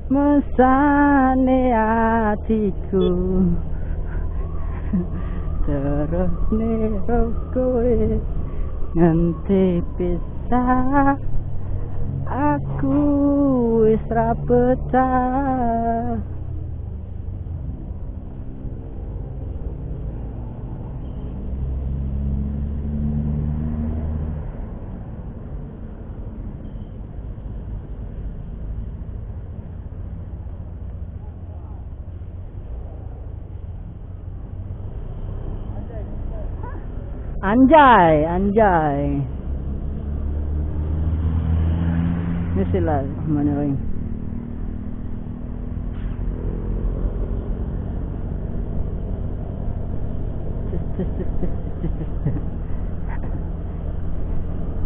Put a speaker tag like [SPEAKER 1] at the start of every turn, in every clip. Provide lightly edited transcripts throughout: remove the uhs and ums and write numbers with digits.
[SPEAKER 1] mesane atiku terus nero kowe nganti pisah aku wis ra betah. Anjay. Bismillahirrahmanirrahim.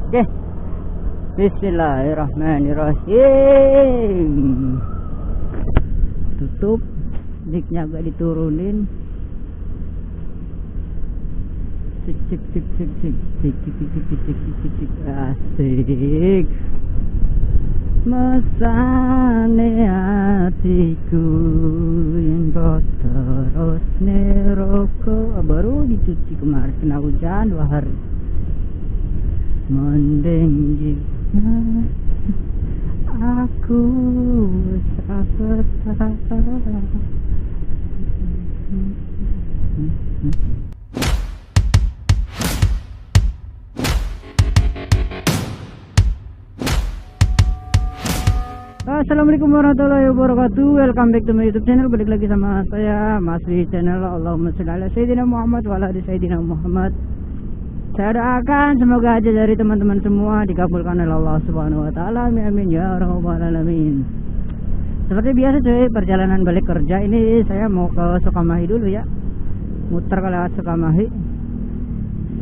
[SPEAKER 1] Oke. Bismillahirrahmanirrahim. Tutup, mic-nya agak diturunin. Cik. Asik. Mesane hatiku yang terus neroko. Baru dicuci kemarin, kena hujan 2 hari. Mending jika aku sabar. Assalamualaikum warahmatullahi wabarakatuh. Welcome back to my YouTube channel. Balik lagi sama saya Mas di channel Allahumma sholli ala sayyidina Muhammad wa ala ali sayyidina Muhammad. Saya doakan semoga aja dari teman-teman semua dikabulkan oleh Allah Subhanahu wa taala. Amin ya rabbal alamin. Seperti biasa cuy, perjalanan balik kerja ini saya mau ke Sukamahi dulu ya. Muter ke lewat Sukamahi.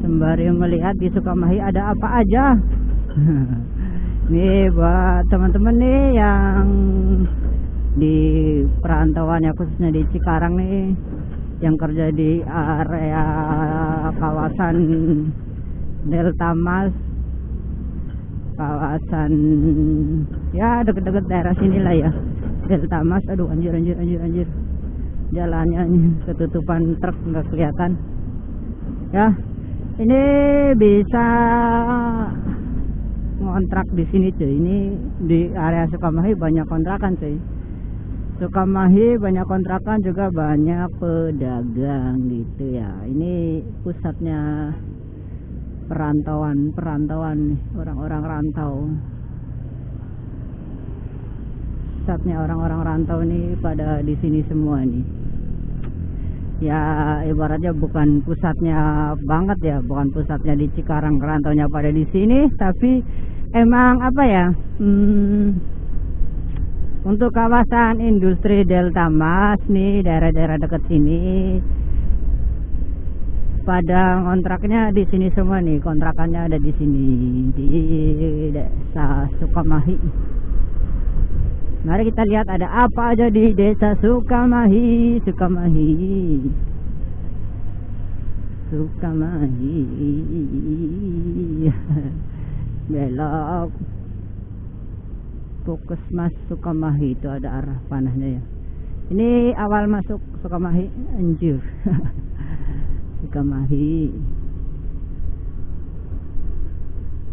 [SPEAKER 1] Sembari melihat di Sukamahi ada apa aja. Nih buat teman-teman nih yang di perantauannya khususnya di Cikarang nih, yang kerja di area kawasan Delta Mas, kawasan ya deket-deket daerah sinilah ya, Delta Mas. Aduh anjir, jalannya ketutupan truk nggak kelihatan ya. Ini bisa ngontrak di sini cuy. Ini di area Sukamahi banyak kontrakan cuy. Sukamahi banyak kontrakan, juga banyak pedagang gitu ya. Ini pusatnya perantauan nih, orang-orang rantau. Pusatnya orang-orang rantau nih pada di sini semua nih. Ya ibaratnya bukan pusatnya banget ya, bukan pusatnya di Cikarang, rantaunya pada di sini, tapi emang apa ya, untuk kawasan industri Delta Mas nih, daerah-daerah dekat sini pada kontraknya di sini semua nih. Kontrakannya ada di sini di desa Sukamahi. Mari kita lihat ada apa aja di desa Sukamahi. Belok Puskesmas Sukamahi, itu ada arah panahnya ya. Ini awal masuk Sukamahi, anjir. Sukamahi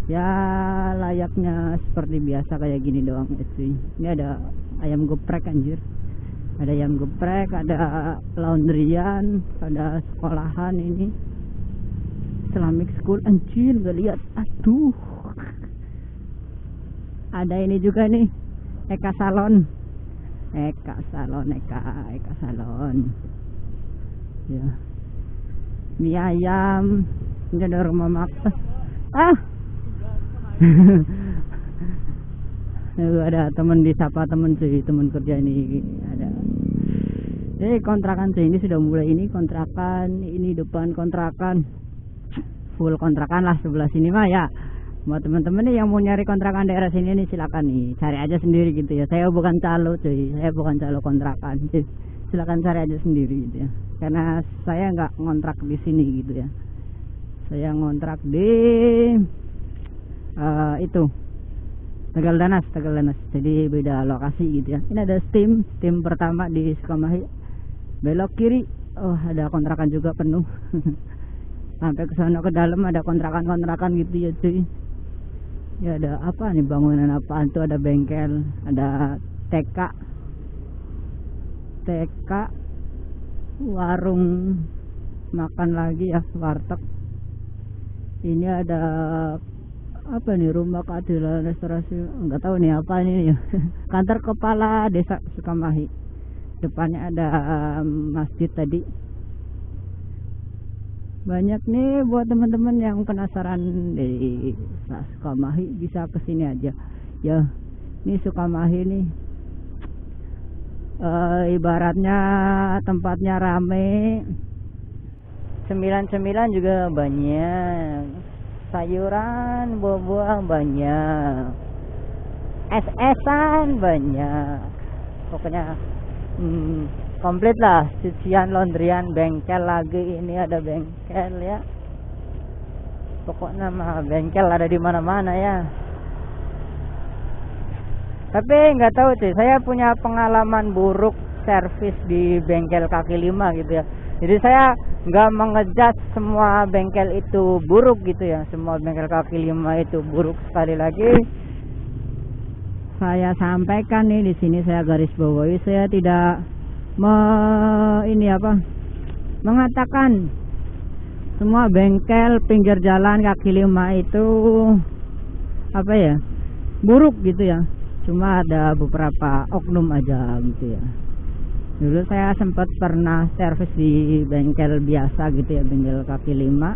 [SPEAKER 1] ya layaknya seperti biasa kayak gini doang cuy. Ini ada ayam geprek anjir, ada ayam geprek, ada laundryan, ada sekolahan ini Islamic school anjir, gak lihat. Aduh, ada ini juga nih Eka Salon ya, mie ayam. Ini ada rumah makan. Ada temen disapa temen cuy, temen kerja ini ada. Kontrakan cuy, ini sudah mulai ini kontrakan, ini depan kontrakan full kontrakan lah sebelah sini mah ya. Buat teman-teman nih yang mau nyari kontrakan daerah sini nih, silakan nih cari aja sendiri gitu ya. Saya bukan calo cuy, saya bukan calo kontrakan cuy. Silakan cari aja sendiri gitu ya. Karena saya nggak ngontrak di sini gitu ya. Saya ngontrak di itu Tegal Danas. Jadi beda lokasi gitu ya. Ini ada steam pertama di Sukamahi. Belok kiri, oh ada kontrakan juga penuh. Sampai ke sana ke dalam ada kontrakan gitu ya cuy. Ya ada apa nih, bangunan apaan tuh, ada bengkel, ada TK, warung makan lagi ya, warteg. Ini ada apa nih, rumah keadilan restorasi, nggak tahu nih apa ini ya. Kantor kepala desa Sukamahi. Depannya ada masjid tadi. Banyak nih buat teman-teman yang penasaran di Sukamahi, bisa kesini aja ya. Ini Sukamahi nih, ibaratnya tempatnya rame. Cemilan juga banyak, sayuran, buah-buahan banyak, es-esan banyak, pokoknya komplit lah. Cucian, laundryan, bengkel lagi, ini ada bengkel ya, pokoknya mah bengkel ada di mana-mana ya. Tapi nggak tahu sih, saya punya pengalaman buruk servis di bengkel kaki lima gitu ya. Jadi saya nggak mengejat semua bengkel itu buruk gitu ya, semua bengkel kaki lima itu buruk. Sekali lagi saya sampaikan nih, di sini saya garis bawahi, saya tidak mengatakan semua bengkel pinggir jalan kaki lima itu apa ya, buruk gitu ya. Cuma ada beberapa oknum aja gitu ya. Dulu saya sempat pernah servis di bengkel biasa gitu ya, bengkel kaki lima.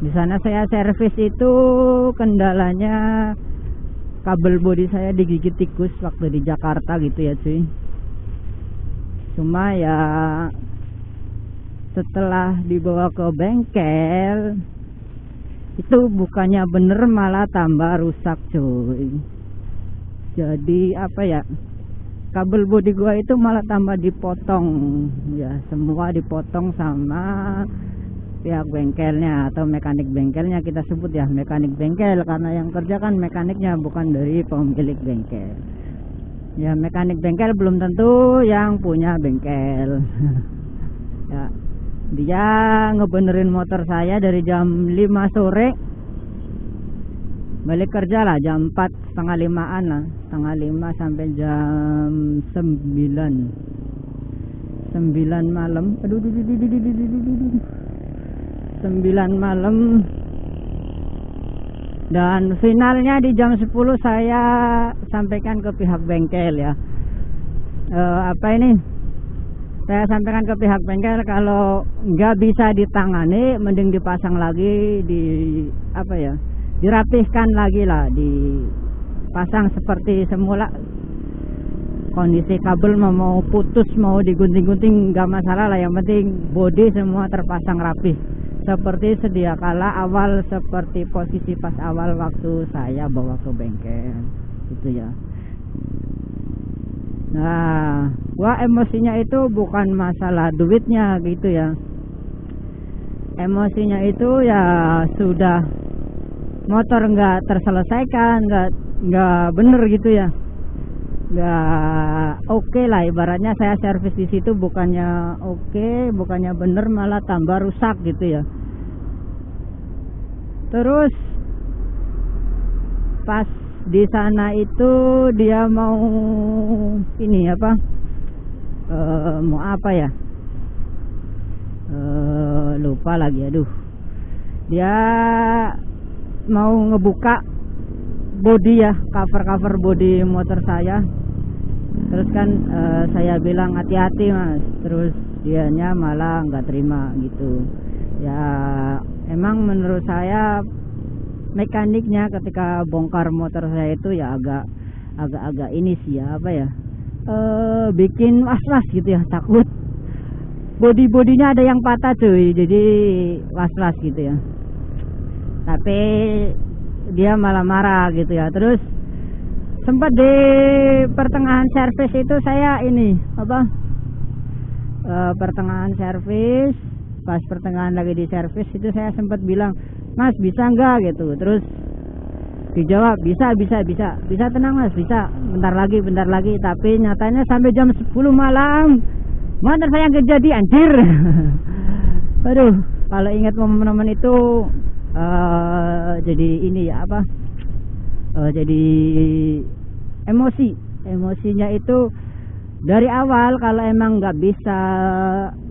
[SPEAKER 1] Di sana saya servis itu kendalanya kabel bodi saya digigit tikus waktu di Jakarta gitu ya cuy. Cuma ya setelah dibawa ke bengkel itu bukannya bener, malah tambah rusak cuy. Jadi apa ya, kabel bodi gua itu malah tambah dipotong ya, semua dipotong sama pihak bengkelnya atau mekanik bengkelnya, kita sebut ya mekanik bengkel karena yang kerja kan mekaniknya, bukan dari pemilik bengkel ya. Mekanik bengkel belum tentu yang punya bengkel. Ya, dia ngebenerin motor saya dari jam 5 sore, balik kerja lah jam 4, setengah 5-an lah, setengah 5 sampai jam 9 malam. 9 malam, dan finalnya di jam 10 saya sampaikan ke pihak bengkel ya. Saya sampaikan ke pihak bengkel kalau nggak bisa ditangani, mending dipasang lagi, dirapihkan lagi lah, dipasang seperti semula. Kondisi kabel mau putus, mau digunting-gunting nggak masalah lah, yang penting bodi semua terpasang rapih seperti sedia kala awal, seperti posisi pas awal waktu saya bawa ke bengkel gitu ya. Nah, gua emosinya itu bukan masalah duitnya gitu ya. Emosinya itu ya sudah motor nggak terselesaikan, nggak bener gitu ya, nggak oke lah. Ibaratnya saya servis di situ bukannya oke, bukannya bener, malah tambah rusak gitu ya. Terus pas di sana itu dia mau lupa lagi, dia mau ngebuka bodi ya, cover bodi motor saya. Terus kan saya bilang hati-hati mas, terus dianya malah nggak terima gitu ya. Emang menurut saya mekaniknya ketika bongkar motor saya itu ya agak ini sih ya, bikin was-was gitu ya, takut bodinya ada yang patah cuy, jadi was-was gitu ya. Tapi dia malah marah gitu ya. Terus sempat di pertengahan servis itu saya pertengahan servis, pas pertengahan lagi di servis itu saya sempat bilang, mas bisa enggak gitu. Terus Dijawab, bisa tenang mas, bisa bentar lagi, tapi nyatanya sampai jam 10 malam motor saya nggak jadi, anjir. Aduh, kalau ingat momen-momen itu jadi ini ya apa, jadi emosinya itu dari awal. Kalau emang nggak bisa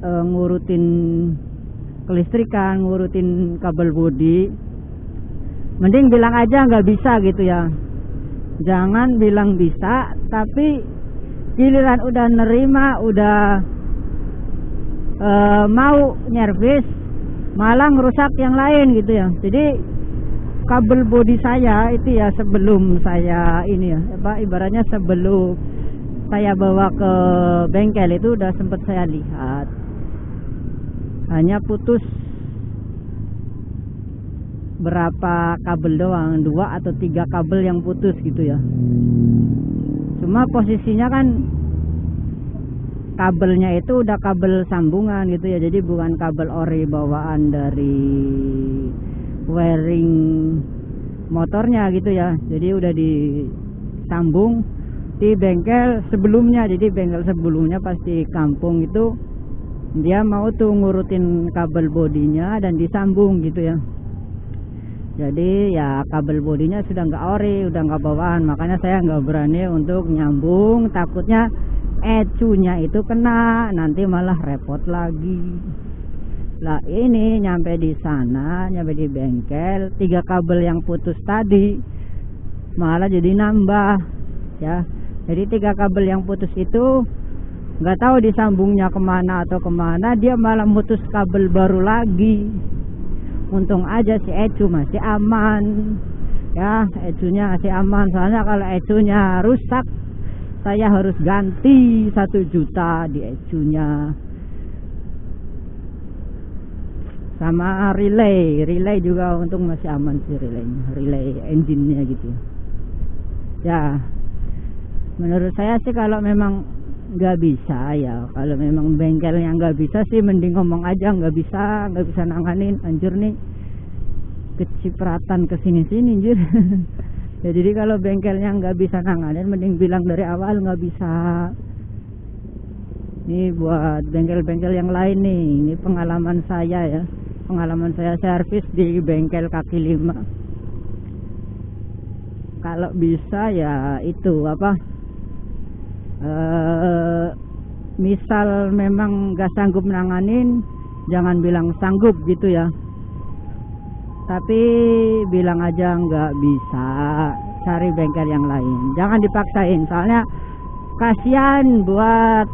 [SPEAKER 1] ngurutin kelistrikan, ngurutin kabel bodi, mending bilang aja nggak bisa gitu ya. Jangan bilang bisa tapi giliran udah nerima, udah mau nyervis malah ngerusak yang lain gitu ya. Jadi kabel bodi saya itu ya, sebelum saya ini ya apa, ibaratnya sebelum saya bawa ke bengkel itu udah sempet saya lihat, hanya putus berapa kabel doang, 2 atau 3 kabel yang putus gitu ya. Cuma posisinya kan kabelnya itu udah kabel sambungan gitu ya, jadi bukan kabel ori bawaan dari wiring motornya gitu ya. Jadi udah disambung di bengkel sebelumnya. Jadi bengkel sebelumnya pasti kampung itu dia mau tuh ngurutin kabel bodinya dan disambung gitu ya. Jadi ya kabel bodinya sudah nggak ori, udah nggak bawaan, makanya saya nggak berani untuk nyambung, takutnya ecunya itu kena, nanti malah repot lagi. Lah ini nyampe di sana, nyampe di bengkel, 3 kabel yang putus tadi malah jadi nambah ya. Jadi 3 kabel yang putus itu nggak tahu disambungnya kemana atau kemana, dia malah putus kabel baru lagi. Untung aja si ecu masih aman ya, ecunya masih aman. Soalnya kalau ecunya rusak saya harus ganti 1 juta di ecunya. Sama relay juga untung masih aman sih, relay engine-nya gitu ya. Menurut saya sih kalau memang nggak bisa ya, kalau memang bengkelnya nggak bisa sih mending ngomong aja nggak bisa nanganin, anjir nih kecipratan kesini-sini anjir. Ya jadi kalau bengkelnya nggak bisa nanganin mending bilang dari awal nggak bisa. Ini buat bengkel-bengkel yang lain nih, ini pengalaman saya ya, pengalaman saya servis di bengkel kaki 5. Kalau bisa ya itu apa, misal memang gak sanggup nanganin, jangan bilang sanggup gitu ya, tapi bilang aja nggak bisa, cari bengkel yang lain, jangan dipaksain. Soalnya kasihan buat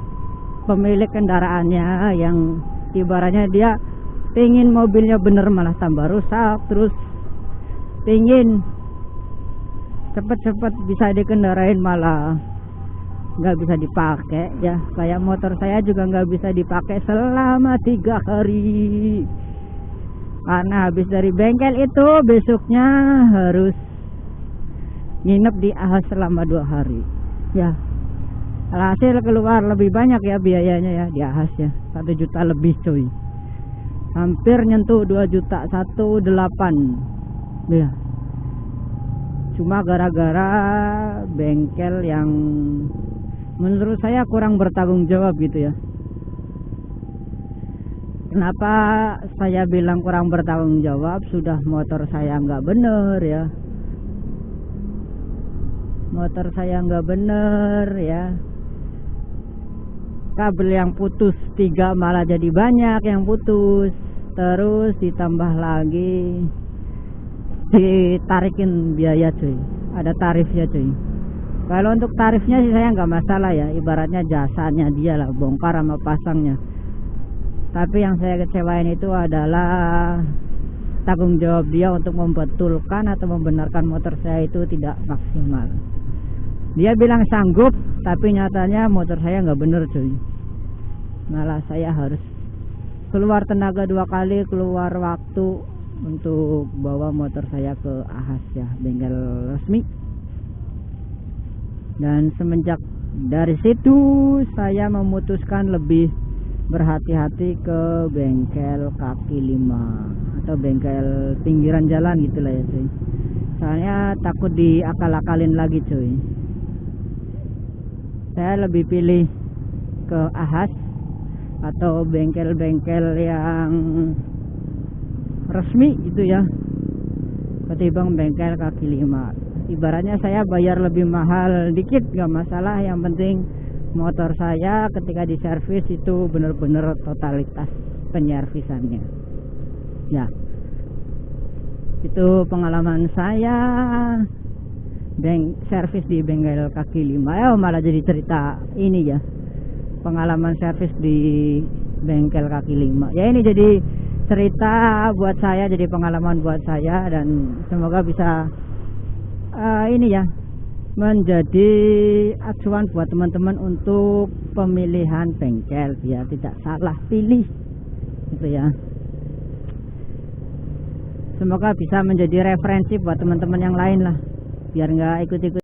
[SPEAKER 1] pemilik kendaraannya yang ibaratnya dia pengen mobilnya bener malah tambah rusak, terus pengen cepet-cepet bisa dikendarain malah nggak bisa dipakai ya. Kayak motor saya juga nggak bisa dipakai selama 3 hari karena habis dari bengkel itu besoknya harus nginep di Ahas selama 2 hari ya. Hasil keluar lebih banyak ya biayanya ya di Ahas ya, 1 juta lebih coy, hampir nyentuh 2 juta, 1,8 ya. Cuma gara-gara bengkel yang menurut saya kurang bertanggung jawab gitu ya. Kenapa saya bilang kurang bertanggung jawab? Sudah motor saya nggak bener ya, motor saya nggak bener ya, kabel yang putus 3 malah jadi banyak yang putus, terus ditambah lagi ditarikin biaya cuy, ada tarifnya cuy. Kalau untuk tarifnya sih saya nggak masalah ya, ibaratnya jasanya dia lah, bongkar sama pasangnya. Tapi yang saya kecewain itu adalah tanggung jawab dia untuk membetulkan atau membenarkan motor saya itu tidak maksimal. Dia bilang sanggup, tapi nyatanya motor saya nggak bener cuy. Malah saya harus keluar tenaga 2 kali, keluar waktu untuk bawa motor saya ke Ahas ya, bengkel resmi. Dan semenjak dari situ saya memutuskan lebih berhati-hati ke bengkel kaki 5 atau bengkel pinggiran jalan gitulah ya cuy. Soalnya takut diakal-akalin lagi cuy. Saya lebih pilih ke Ahas atau bengkel-bengkel yang resmi itu ya, ketimbang bengkel kaki lima. Ibaratnya saya bayar lebih mahal dikit gak masalah, yang penting motor saya ketika diservis itu bener-bener totalitas penyervisannya ya. Itu pengalaman saya servis di bengkel kaki lima. Malah jadi cerita ini ya, pengalaman servis di bengkel kaki lima ya. Ini jadi cerita buat saya, jadi pengalaman buat saya, dan semoga bisa ini ya, menjadi acuan buat teman-teman untuk pemilihan bengkel biar tidak salah pilih gitu ya. Semoga bisa menjadi referensi buat teman-teman yang lain lah, biar nggak ikut-ikut